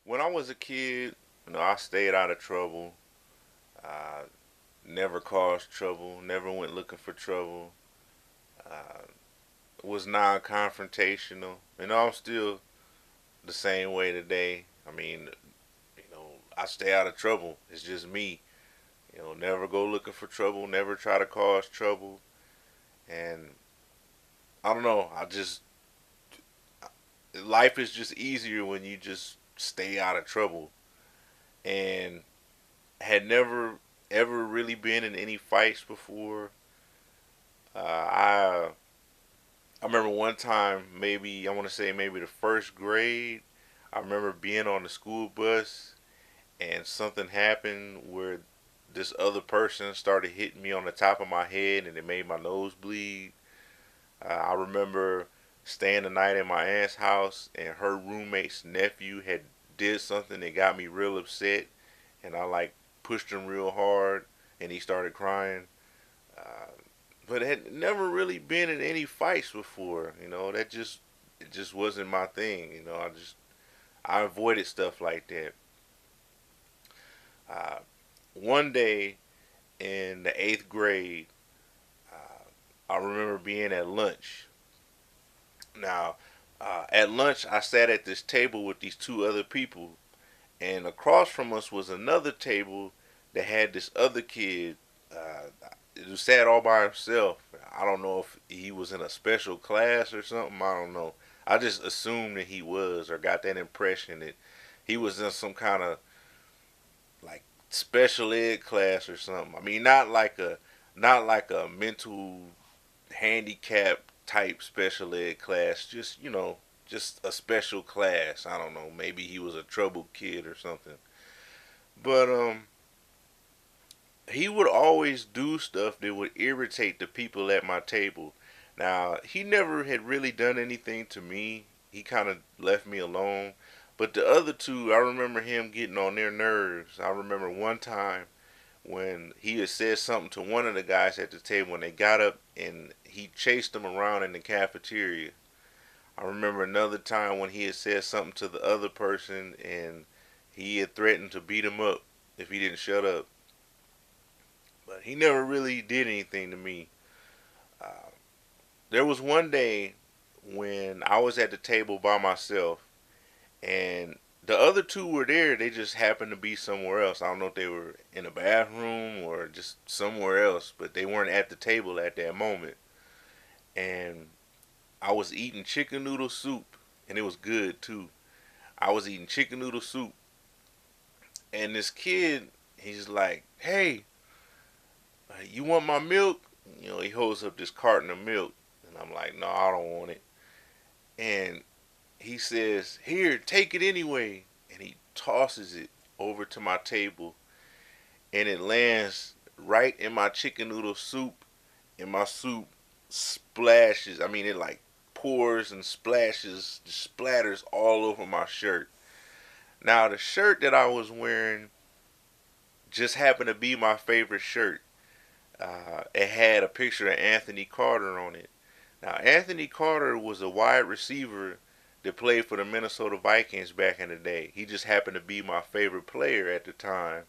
When I was a kid, I stayed out of trouble. I never caused trouble. Never went looking for trouble. Uh, was non-confrontational. I'm still the same way today. I mean, I stay out of trouble. It's just me. Never go looking for trouble. Never try to cause trouble. And I don't know. Life is just easier when you just stay out of trouble. And had never ever really been in any fights before. I remember one time, maybe I want to say maybe the first grade. I remember being on the school bus and something happened where this other person started hitting me on the top of my head and it made my nose bleed. I remember staying the night at my aunt's house and her roommate's nephew had did something that got me real upset and I like pushed him real hard and he started crying. Uh, but had never really been in any fights before. It just wasn't my thing. I avoided stuff like that. Uh, One day in the eighth grade, I remember being at lunch. Now, at lunch, I sat at this table with these two other people, and across from us was another table that had this other kid. Who sat all by himself. I don't know if he was in a special class or something. I don't know. I just assumed that he was, or got that impression that he was in some kind of like special ed class or something. I mean, not like a mental handicap type special ed class. Just just a special class. I don't know. Maybe he was a troubled kid or something. But he would always do stuff that would irritate the people at my table. Now, he never had really done anything to me. He kind of left me alone. But the other two, I remember him getting on their nerves. I remember one time when he had said something to one of the guys at the table and they got up and he chased them around in the cafeteria. I remember another time when he had said something to the other person and he had threatened to beat him up if he didn't shut up. But he never really did anything to me. Uh, there was one day when I was at the table by myself, and the other two were there. They just happened to be somewhere else. I don't know if they were in a bathroom or just somewhere else, but they weren't at the table at that moment. And I was eating chicken noodle soup, and it was good too. I was eating chicken noodle soup, and this kid, he's like, "Hey, you want my milk?" He holds up this carton of milk, and I'm like, "No, I don't want it." And he says, "Here, take it anyway." And he tosses it over to my table, and it lands right in my chicken noodle soup, and my soup splashes. I mean, it like pours and splashes, splatters all over my shirt. Now, the shirt that I was wearing just happened to be my favorite shirt. It had a picture of Anthony Carter on it. Now, Anthony Carter was a wide receiver that played for the Minnesota Vikings back in the day. He just happened to be my favorite player at the time,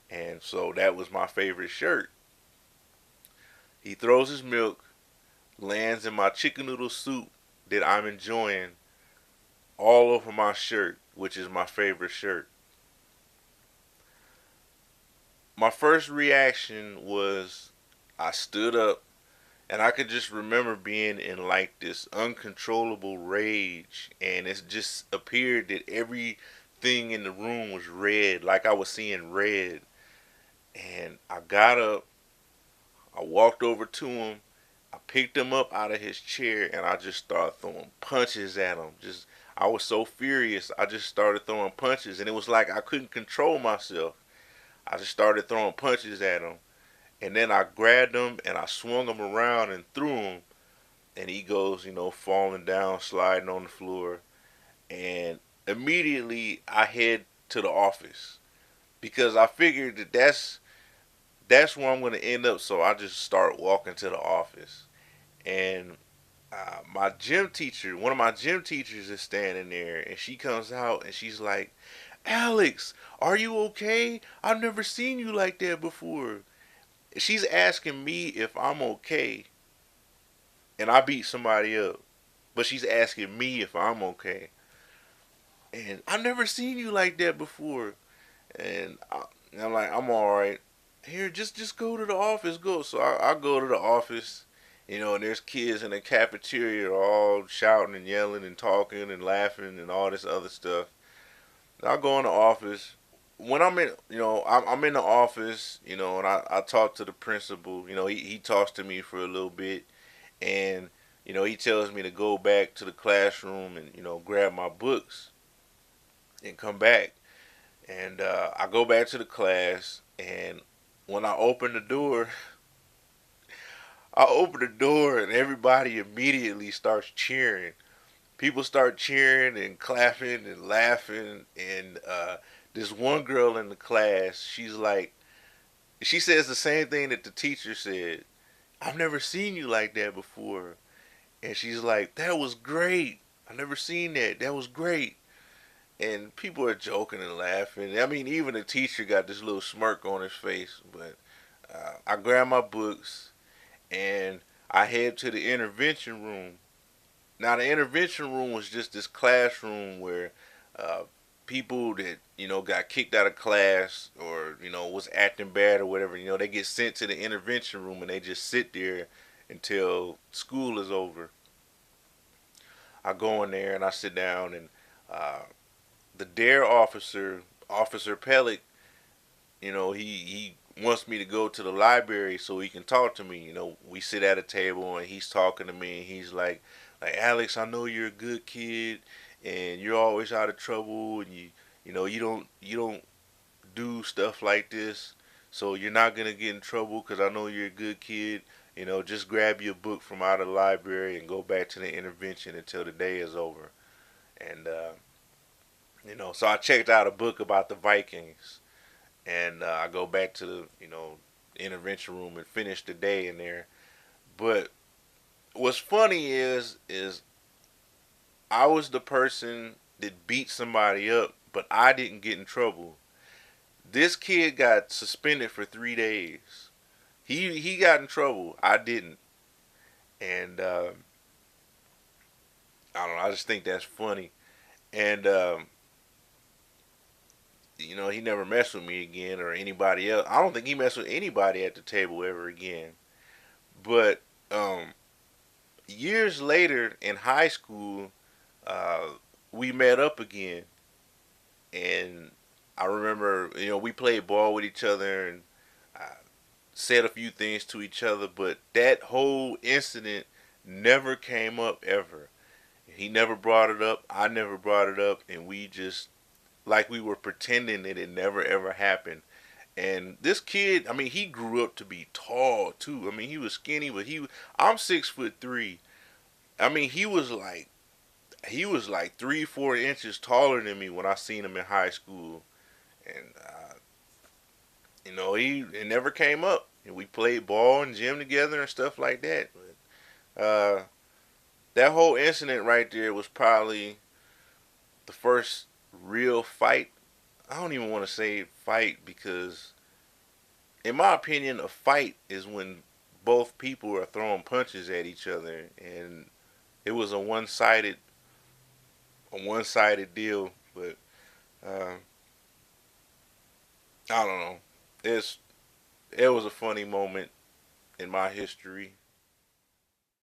and so that was my favorite shirt. He throws his milk, lands in my chicken noodle soup that I'm enjoying all over my shirt, which is my favorite shirt. My first reaction was I stood up and I could just remember being in like this uncontrollable rage, and it just appeared that everything in the room was red, like I was seeing red. And I got up, I walked over to him, I picked him up out of his chair, and I just started throwing punches at him. Just I was so furious, I just started throwing punches, and it was like I couldn't control myself. I just started throwing punches at him, and then I grabbed him and I swung him around and threw him, and he goes, falling down, sliding on the floor. And immediately I head to the office because I figured that that's where I'm going to end up. So I just start walking to the office, and my gym teacher, one of my gym teachers, is standing there, and she comes out and she's like, Alex, are you okay? I've never seen you like that before. She's asking me if I'm okay, and I beat somebody up, but she's asking me if I'm okay. And I've never seen you like that before. And I'm like, I'm all right. Here, just go to the office. Go. So I go to the office, and there's kids in the cafeteria all shouting and yelling and talking and laughing and all this other stuff. I go in the office. When I'm in the office, and I talk to the principal. He talks to me for a little bit, and he tells me to go back to the classroom and grab my books and come back. And I go back to the class, and when I open the door, and everybody immediately starts cheering. People start cheering and clapping and laughing, and this one girl in the class, she says the same thing that the teacher said. I've never seen you like that before, and she's like, "That was great. I never seen that. That was great." And people are joking and laughing. I mean, even the teacher got this little smirk on his face. But I grab my books and I head to the intervention room. Now, the intervention room was just this classroom where uh, people that got kicked out of class or was acting bad or whatever, they get sent to the intervention room and they just sit there until school is over. I go in there and I sit down and uh, the dare officer, Officer Pellick, he wants me to go to the library so he can talk to me. We sit at a table and he's talking to me and he's like Alex, I know you're a good kid and you're always out of trouble and you don't do stuff like this, so you're not gonna get in trouble because I know you're a good kid. Just grab your book from out of the library and go back to the intervention until the day is over. And so I checked out a book about the Vikings, and I go back to the intervention room and finish the day in there. But what's funny is I was the person that beat somebody up, but I didn't get in trouble. This kid got suspended for 3 days. He got in trouble. I didn't, and I don't know. I just think that's funny. And he never messed with me again or anybody else. I don't think he messed with anybody at the table ever again. But years later in high school, uh, we met up again, and I remember we played ball with each other and said a few things to each other, but that whole incident never came up ever. He never brought it up. I never brought it up, and we just like we were pretending that it never ever happened. And this kid, I mean, he grew up to be tall too. I mean, he was skinny, but I'm 6'3". I mean, he was like 3, 4 inches taller than me when I seen him in high school, and he it never came up. And we played ball and gym together and stuff like that. But that whole incident right there was probably the first real fight. I don't even want to say fight because, in my opinion, a fight is when both people are throwing punches at each other, and it was a one sided deal. But uh, I don't know. It was a funny moment in my history.